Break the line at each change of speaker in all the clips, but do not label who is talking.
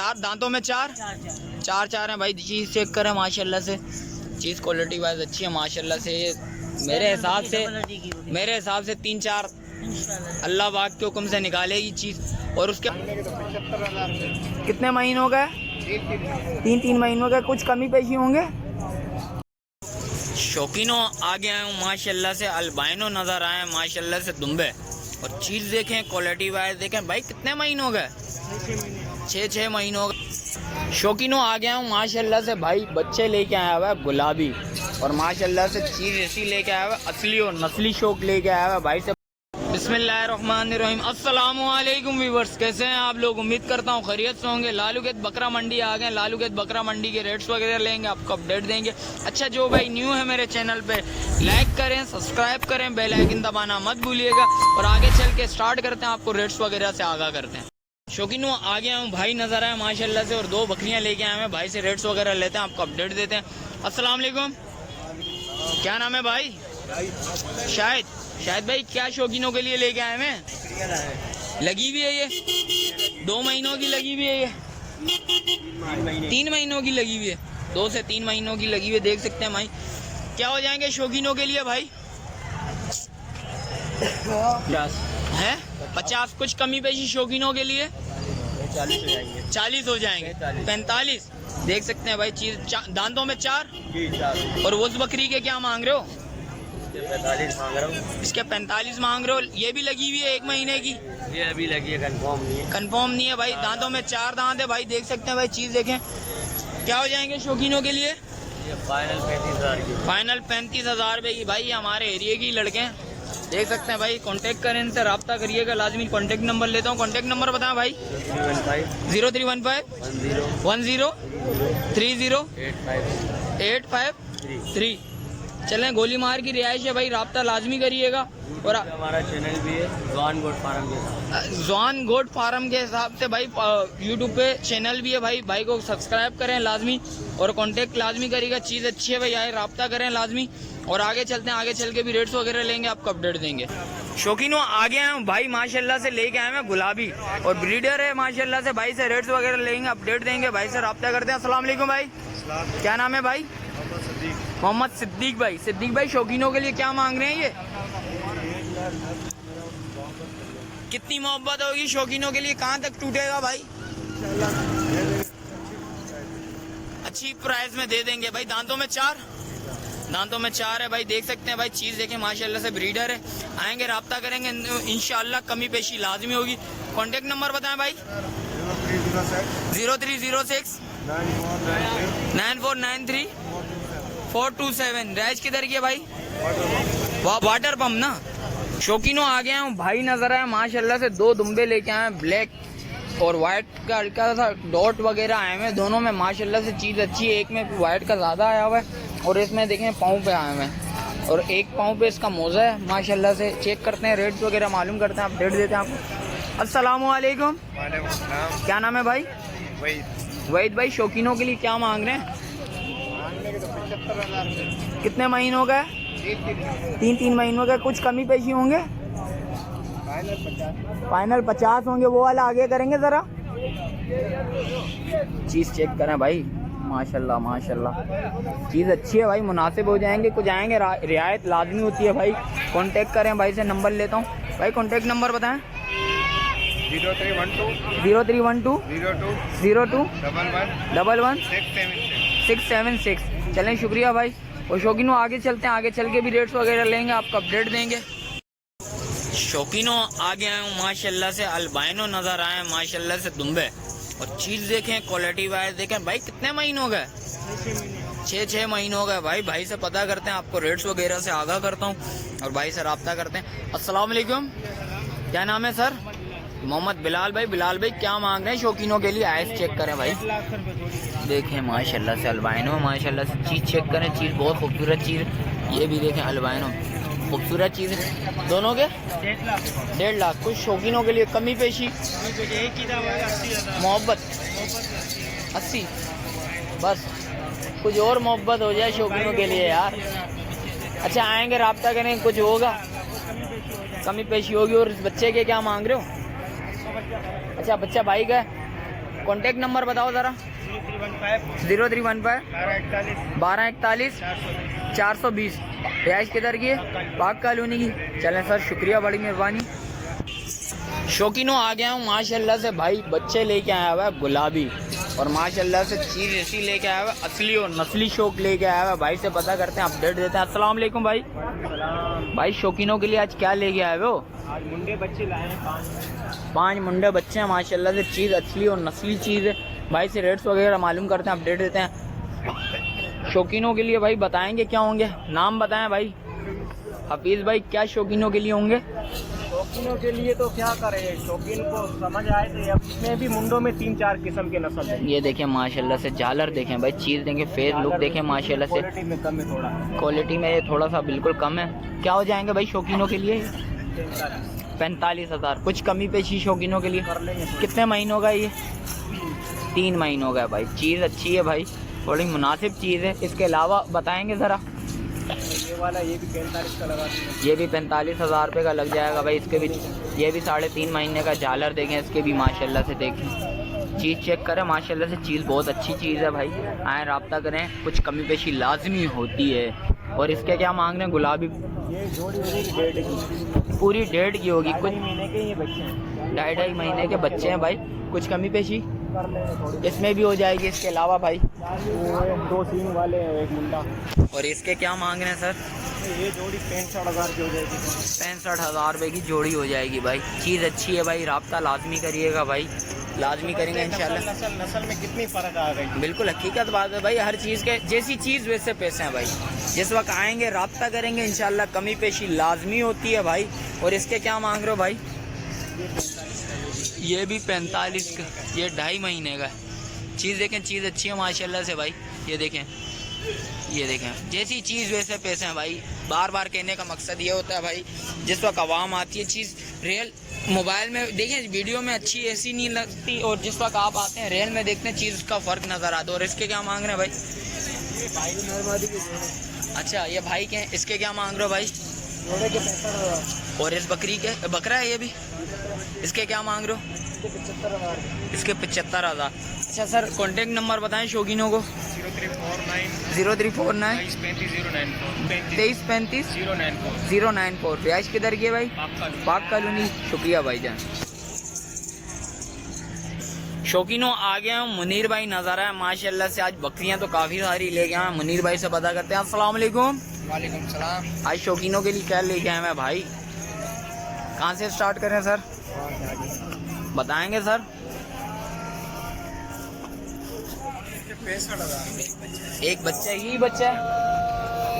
चार दांतों में चार चार हैं भाई। चीज़ चेक करें माशाल्लाह से, चीज़ क्वालिटी वाइज अच्छी है माशाल्लाह से। मेरे हिसाब से 3-4 अल्लाह पाक के हुक्म से निकालेगी चीज़। और उसके कितने महीनों का है? 3 महीनों का। कुछ कमी पेशी होंगे? शौकीनों आ गया हूँ माशाल्लाह से, अल्बाइनो नज़र आए माशाल्लाह से दुम्बे। और चीज़ देखें क्वालिटी वाइज देखें भाई। कितने महीनों का? 6 महीनों का। शौकीनों आ गया हूँ माशाल्लाह से भाई, बच्चे लेके आया हुआ है गुलाबी। और माशाल्लाह से चीज़ ऐसी लेके आया हुआ है, असली और नस्ली शौक लेके आया हुआ है भाई से। बिस्मिल्लाहिर्रहमानिर्रहीम। अस्सलामुअलैकुम व्यूअर्स, कैसे हैं आप लोग? उम्मीद करता हूँ खैरियत से होंगे। लालूगेट बकरा मंडी आ गए। लालूगेट बकरा मंडी के रेट्स वगैरह लेंगे, आपको अपडेट देंगे। अच्छा, जो भाई न्यू है मेरे चैनल पे, लाइक करें, सब्सक्राइब करें, बेल आइकन दबाना मत भूलिएगा। और आगे चल के स्टार्ट करते हैं, आपको रेट्स वगैरह से आगाह करते हैं। शौकीनों आ गया हूँ भाई, नज़र आए माशाल्लाह से। और 2 बकरियाँ लेके आए हैं भाई से, रेट्स वगैरह लेते हैं, आपको अपडेट देते हैं। अस्सलाम वालेकुम, क्या नाम है भाई? शायद भाई, क्या शौकीनों के लिए लेके आए हैं? लगी हुई है ये 2 महीनों की लगी हुई है ये 3 महीनों की लगी हुई है। 2 से 3 महीनों की लगी हुई है, देख सकते हैं भाई। क्या हो जाएंगे शौकीनों के लिए भाई? 50। कुछ कमी पेशी शौकीनों के लिए 40 हो जाएंगे। 45 देख सकते हैं भाई। चीज दांतों में 4। और उस बकरी के क्या मांग रहे हो?
45 मांग रहा हूँ।
इसके 45 मांग रहे हो। ये भी लगी हुई है 1 महीने की?
ये अभी लगी है,
कंफर्म नहीं है भाई। दांतों में 4 दांत है भाई, देख सकते हैं भाई। चीज देखें, क्या हो जाएंगे शौकीनों के लिए?
ये फाइनल 35,000 की।
फाइनल 35,000 रुपये की भाई। हमारे एरिया की लड़के हैं, देख सकते हैं भाई। कांटेक्ट करें, इनसे रब्ता करिएगा लाजमी। कांटेक्ट नंबर लेता हूँ, कांटेक्ट नंबर बताएं भाई। 0315 10 30 853। चलें, गोली मार की रिहाइश है भाई, रब्ता लाजमी करिएगा। और
हमारा चैनल भी है जवान गोट फार्म के साथ,
जवान गोट फार्म के हिसाब से भाई। यूट्यूब पे चैनल भी है भाई, भाई को सब्सक्राइब करें लाजमी। और कांटेक्ट लाजमी करिएगा। चीज़ अच्छी है भाई, आए रब्ता करें लाजमी। और आगे चलते हैं, आगे चल के भी रेट्स वगैरह लेंगे, आपको अपडेट देंगे। शौकीनों आ गए हैं भाई माशाल्लाह से, लेके आए हैं गुलाबी। और ब्रीडर है माशाल्लाह से भाई से, रेट्स वगैरह लेंगे, अपडेट देंगे। भाई से रब्ता करते हैं। अस्सलाम वालेकुम भाई, क्या नाम है भाई? मोहम्मद सिद्दीक भाई। सिद्दीक भाई, शौकीनों के लिए क्या मांग रहे हैं ये? कितनी मोहब्बत होगी शौकीनों के लिए? कहाँ तक टूटेगा भाई? अच्छी प्राइस में दे देंगे भाई। दांतों में 4 है भाई, देख सकते हैं भाई। चीज़ देखें माशाल्लाह से, ब्रीडर है। आएंगे, रब्ता करेंगे, इंशाल्लाह कमी पेशी लाजमी होगी। कांटेक्ट नंबर बताएं भाई। 0306 9493 427। रैज किधर की है भाई? वाटर पंप ना। शौकीनों आ गया हूँ भाई, नजर आए माशाल्लाह से। 2 दुम्बे लेके आए हैं, ब्लैक और वाइट का हल्का सा डॉट वगैरह आए हुए दोनों में माशाल्लाह से। चीज़ अच्छी है। एक में वाइट का ज़्यादा आया हुआ है, और इसमें देखें पाँव पे आए हुए हैं। और एक पाँव पे इसका मोज़ा है माशाल्लाह से। चेक करते हैं, रेट्स वगैरह मालूम करते हैं, अपडेट देते हैं आपको। अस्सलामुअलैकुम, क्या नाम है भाई? वहीद भाई, शौकीनों के लिए क्या मांग रहे हैं? कितने महीनों का है? 3 महीनों का। कुछ कमी पेशी होंगे? फाइनल 50 होंगे। वो वाला आगे करेंगे ज़रा। चीज़ चेक करें भाई, माशाल्लाह माशाल्लाह। चीज़ अच्छी है भाई, मुनासिब हो जाएंगे। कुछ आएंगे, रियायत लाजमी होती है भाई। कांटेक्ट करें भाई से, नंबर लेता हूँ भाई। कांटेक्ट नंबर बताएं। 0312 02 11 676। चलें, शुक्रिया भाई। और शौकीनों आगे चलते हैं, आगे चल के भी रेट्स वगैरह लेंगे, आपको अपडेट देंगे। शौकीनों आ गया हूँ माशाल्लाह से, अल्बाइनो नज़र आए माशाल्लाह से दुम्बे। और चीज़ देखें क्वालिटी वाइज देखें भाई। कितने महीनों का? 6 महीनों का भाई। भाई से पता करते हैं, आपको रेट्स वगैरह से आगाह करता हूँ, और भाई से रब्ता करते हैं। अस्सलाम वालेकुम, क्या नाम है सर? मोहम्मद बिलाल भाई। बिलाल भाई, क्या मांग रहे हैं शौकीनों के लिए? आइस चेक करें भाई, देखें माशाल्लाह से अल्बाइनो माशाल्लाह से। चीज़ चेक करें, चीज़ बहुत खूबसूरत चीज़। ये भी देखें अल्बाइनो, खूबसूरत चीज़ है। दोनों के 1.5 लाख। कुछ शौकीनों के लिए कमी पेशी? मोहब्बत 80 बस। कुछ और मोहब्बत हो जाए शौकीनों के लिए यार। अच्छा, आएंगे, रब्ता करें, कुछ होगा, कमी पेशी होगी। और इस बच्चे के क्या मांग रहे हो? अच्छा, बच्चा भाई का कॉन्टेक्ट नंबर बताओ ज़रा। 0315 1241 420। रिहाइश किधर की है? पाक कॉलोनी की। चलें सर, शुक्रिया, बड़ी मेहरबानी। शौकीनों आ गया हूँ माशाल्लाह से भाई, बच्चे लेके आया हुआ है गुलाबी, और माशाल्लाह से चीज़ ऐसी लेके आया हुआ है, असली और नस्ली शौक लेके आया हुआ है। भाई से पता करते हैं, अपडेट देते हैं। अस्सलाम वालेकुम भाई। भाई शौकीनों के लिए आज क्या लेके आए हो?
आज मुंडे बच्चे लाए हैं
5 मुंडे बच्चे हैं माशाल्लाह से। चीज़ असली और नस्ली चीज़ है। भाई से रेट्स वगैरह मालूम करते हैं, अपडेट देते हैं। शौकीनों के लिए भाई बताएंगे क्या होंगे, नाम बताएं भाई। हफीज़ भाई, क्या शौकीनों के लिए होंगे?
शौकीनों के लिए तो क्या करें, शौकीन को समझ आए तो इसमें भी मुंडों में 3-4 किस्म के नस्ल है।
ये देखें माशाल्लाह से, झालर देखें भाई, चीज़ देखें, फेस लुक देखें माशाल्लाह से।
क्वालिटी में कम है थोड़ा,
क्वालिटी में ये थोड़ा सा बिल्कुल कम है। क्या हो जाएंगे भाई शौकीनों के लिए? 45,000। कुछ कमी पेशी शौकीनों के लिए
कर लेंगे।
कितने महीनों का ये? 3 महीनों का है भाई। चीज़ अच्छी है भाई, बड़ी मुनासिब चीज़ है। इसके अलावा बताएंगे ज़रा।
ये वाला ये भी 45 का लगा देंगे।
ये भी 45,000 रुपये का लग जाएगा भाई। इसके भी ये भी 3.5 महीने का झालर देखें, इसके भी माशाल्लाह से देखें, चीज़ चेक करें माशाल्लाह से। चीज़ बहुत अच्छी चीज़ है भाई, आए रब्ता करें, कुछ कमी पेशी लाजमी होती है। और इसके क्या मांग रहे हैं? गुलाबी
ये जोड़ी होगी 1.5 की,
पूरी 1.5 की होगी। कुछ
2.5 महीने के ये बच्चे हैं।
2.5 महीने के बच्चे हैं भाई। कुछ कमी पेशी
कर लेंगे थोड़ी।
इसमें भी हो जाएगी। इसके अलावा भाई
2 सींग वाले हैं, एक मुंडा।
और इसके क्या मांग रहे हैं सर?
ये जोड़ी 65,000 की हो जाएगी।
65,000 रुपये की जोड़ी हो जाएगी भाई। चीज़ अच्छी है भाई, रब्ता लाजमी करिएगा भाई, लाजमी करेंगे इंशाल्लाह।
नस्ल में कितनी फ़र्क आ गई।
बिल्कुल हकीकत बात है भाई, हर चीज़ के जैसी चीज़ वैसे पैसे हैं भाई। जिस वक्त आएंगे रब्ता करेंगे इंशाल्लाह, कमी पेशी लाजमी होती है भाई। और इसके क्या मांग रहे हो भाई? ये भी 45 का, ये 2.5 महीने का है। चीज़ देखें, चीज़ अच्छी है माशाल्लाह से भाई। ये देखें, ये देखें, जैसी चीज़ वैसे पैसे हैं भाई। बार बार कहने का मकसद ये होता है भाई, जिस वक्त आवाम आती है चीज़ रियल मोबाइल में देखें, वीडियो में अच्छी ऐसी नहीं लगती, और जिस वक्त आप आते हैं रियल में देखते हैं चीज़ का फ़र्क नज़र आता है। और इसके क्या मांग रहे हैं भाई? अच्छा, ये भाई के हैं, इसके क्या मांग रहे हो भाई?
जोड़े के 65,000।
और इस बकरी के, बकरा है ये भी, इसके क्या मांग रहे हो?
75,000।
इसके 75,000। अच्छा सर, कॉन्टेक्ट नंबर बताएं शौकीनों को। 0349 23 35 094। रिहाइश किधर की है भाई? पाक कॉलोनी। शुक्रिया भाईजान। शौकीनों आ गया हूँ, मुनीर भाई नज़र आए माशाल्लाह से। आज बकरियाँ तो काफ़ी सारी लेके आए हैं। मुनीर भाई से पता करते हैं। अस्सलाम वालेकुम।
वालेकुम सलाम।
आज शौकीनों के लिए क्या लेके आए हैं भाई? कहाँ से स्टार्ट करें सर, बताएंगे सर?
65,000।
एक बच्चा, यही बच्चा है,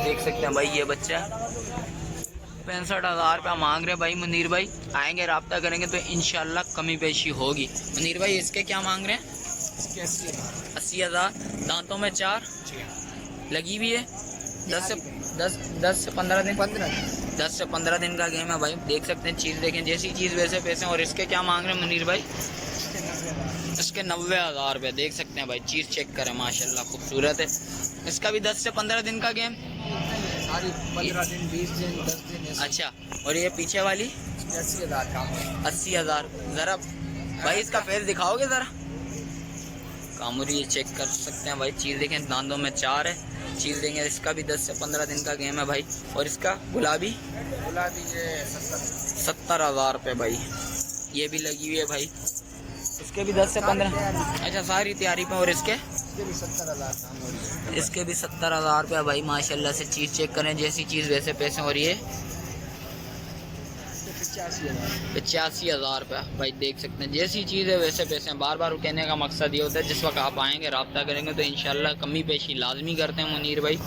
देख सकते हैं भाई, ये बच्चा है। 65,000 रुपया मांग रहे भाई मुनीर भाई। आएंगे रब्ता करेंगे तो इंशाल्लाह कमी पेशी होगी। मुनीर भाई इसके क्या मांग रहे हैं? 80,000। दांतों में 4 लगी हुई है। 10 से 15 दिन 10 से 15 दिन का गेम है भाई। देख सकते हैं, चीज़ देखें, जैसी चीज़ वैसे पैसे। और इसके क्या मांग रहे हैं मुनीर भाई? इसके 90,000 रुपये। देख सकते हैं भाई, चीज़ चेक करें माशाल्लाह, खूबसूरत है। इसका भी 10 से 15 दिन का गेम।
15 दिन 20 दिन 10 दिन।
अच्छा, और ये पीछे वाली
80,000 का।
80,000। ज़रा भाई इसका फेस दिखाओगे ज़रा? कामुरी ये चेक कर सकते हैं भाई। चीज़ देखें, दांतों में 4 है। चीज़ देंगे, इसका भी 10 से 15 दिन का गेम है भाई। और इसका गुलाबी
ये
70,000 रुपये भाई। ये भी लगी हुई है भाई। इसके भी 10 से 15। अच्छा, सारी तैयारी पे। और इसके
70,000।
इसके भी 70,000 रुपये भाई माशाल्लाह से। चीज़ चेक करें, जैसी चीज़ वैसे पैसे। और ये 85,000 रुपये भाई। देख सकते हैं, जैसी चीज़ है वैसे पैसे हैं। बार बार कहने का मकसद ये होता है, जिस वक्त आप आएंगे रब्ता करेंगे तो इंशाल्लाह कमी पेशी लाजमी करते हैं मुनीर भाई।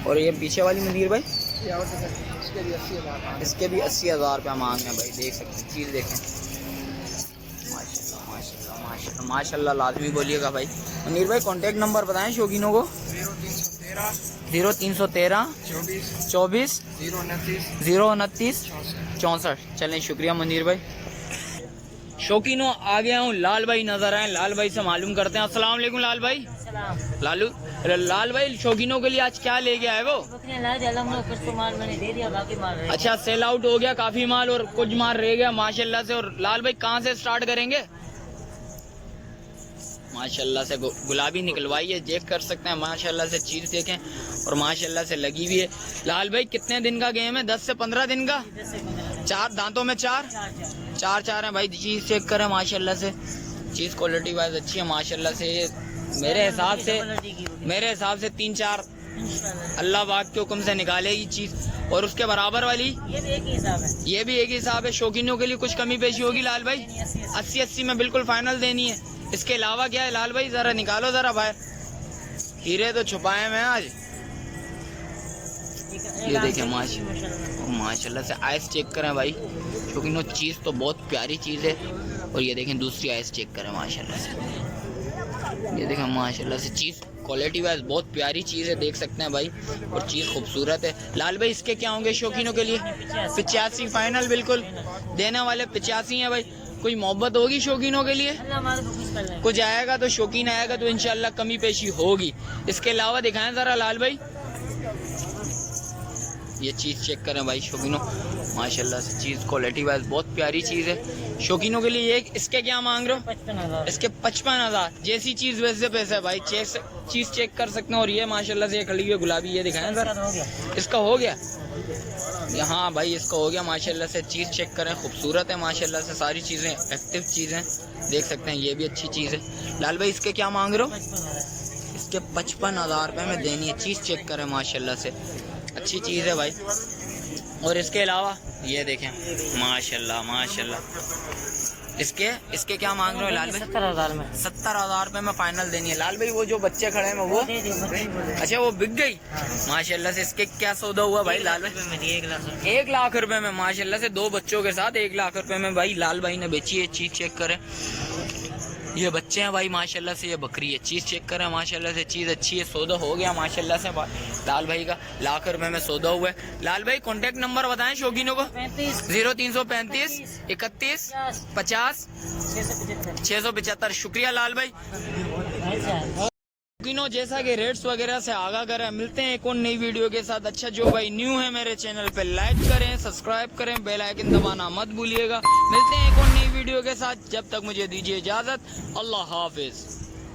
और ये पीछे वाली मुनीर भाई, इसके भी 80,000 रुपये मांग रहे हैं भाई। देख सकते हैं, चीज़ देखें माशाल्लाह माशाल्लाह माशाल्लाह माशाल्लाह। लाजमी बोलिएगा भाई। मुनीर भाई कॉन्टेक्ट नंबर बताएं शौकीनों को। 0313 24 029 64। चलें, शुक्रिया मुनीर भाई। शौकीनों आ गया हूँ, लाल भाई नजर आए। लाल भाई से मालूम करते हैं। अस्सलाम वालेकुम लाल भाई। लाल भाई शौकीनों के लिए आज क्या ले गया है वो?
माल मैंने दे दिया, बाकी माल रह
अच्छा, सेल आउट हो गया काफी माल, और कुछ माल रह गया माशाल्लाह से। और लाल भाई कहाँ से स्टार्ट करेंगे? माशाल्लाह से गुलाबी निकलवाई है, चेक कर सकते हैं। माशाल्लाह से चीज़ देखें और माशाल्लाह से लगी हुई है। लाल भाई कितने दिन का गेम है? 10 से 15 दिन का। 4 दांतों में 4 है भाई। चीज़ चेक करें माशाल्लाह से, चीज़ क्वालिटी वाइज अच्छी है माशाल्लाह से। मेरे हिसाब से 3-4 अल्लाह पाक के हुक्म से निकालेगी चीज़। और उसके बराबर वाली
ये भी एक ही हिसाब है।
ये भी एक ही हिसाब है। शौकीनों के लिए कुछ कमी पेशी होगी लाल भाई? 80 में बिल्कुल फाइनल देनी है। इसके अलावा क्या है लाल भाई? जरा निकालो जरा बाहर, हीरे तो छुपाए में आज। ये देखें माशाल्लाह से आइस चेक करें भाई, शौकीनों चीज़ तो बहुत प्यारी चीज़ है। और ये देखें दूसरी आइस चेक करें माशाल्लाह से। ये देखें माशाल्लाह से चीज़ क्वालिटी वाइज बहुत प्यारी चीज़ है, देख सकते हैं भाई। और चीज़ खूबसूरत है। लाल भाई इसके क्या होंगे शौकीनों के लिए? 85 फाइनल बिल्कुल देने वाले 85 है भाई। कोई मोहब्बत होगी शौकीनों के लिए? कुछ आएगा तो शौकीन आएगा तो इंशाल्लाह कमी पेशी होगी। इसके अलावा दिखाएं ज़रा लाल भाई, ये चीज़ चेक करें भाई शौकीनों माशाल्लाह से। चीज़ क्वालिटी वाइज बहुत प्यारी चीज़ है शौकीनों के लिए। इसके क्या मांग रहे हो?
55,000।
इसके 55,000। जैसी चीज़ वैसे पैसे भाई। चीज़ चेक कर सकते हैं। और ये माशाल्लाह से खड़ी हुई गुलाबी, ये दिखाएं सर। इसका हो गया? हाँ भाई इसका हो गया माशाल्लाह से। चीज़ चेक करें, खूबसूरत है माशाल्लाह से। सारी चीज़ें एक्टिव चीज़ें देख सकते हैं, ये भी अच्छी चीज़ है। लाल भाई इसके क्या मांग रहे हो? इसके 55,000 रुपये में देनी है। चीज़ चेक करें माशाल्लाह से, अच्छी चीज़ है भाई। और इसके अलावा ये देखें माशाल्लाह। इसके क्या मांग रहे हो लाल भाई?
70,000 में।
70,000 रुपये में फाइनल देनी है। लाल भाई वो जो बच्चे खड़े हैं वो, अच्छा वो बिक गई माशाल्लाह से। इसके क्या सौदा हुआ भाई लाल भाई? 1 लाख रुपए में माशाल्लाह से। 2 बच्चों के साथ 1 लाख रुपए में भाई लाल भाई ने बेची है। चीज़ चेक करें, ये बच्चे हैं भाई माशाल्लाह से। ये बकरी है। चीज़ चेक करें माशाल्लाह से, चीज़ अच्छी है। सौदा हो गया माशाल्लाह से लाल भाई का। 1 लाख रुपए में सौदा हुआ है। लाल भाई कॉन्टेक्ट नंबर बताएं शौकीनों को। 0335 31 50 675। शुक्रिया लाल भाई। शौकीनों जैसा कि रेट्स वगैरह से आगाह करें, मिलते हैं एक और नई वीडियो के साथ। अच्छा जो भाई न्यू है मेरे चैनल पे लाइक करें, सब्सक्राइब करें, बेल आइकन दबाना मत भूलिएगा। मिलते हैं एक और नई वीडियो के साथ, जब तक मुझे दीजिए इजाज़त। अल्लाह हाफिज़।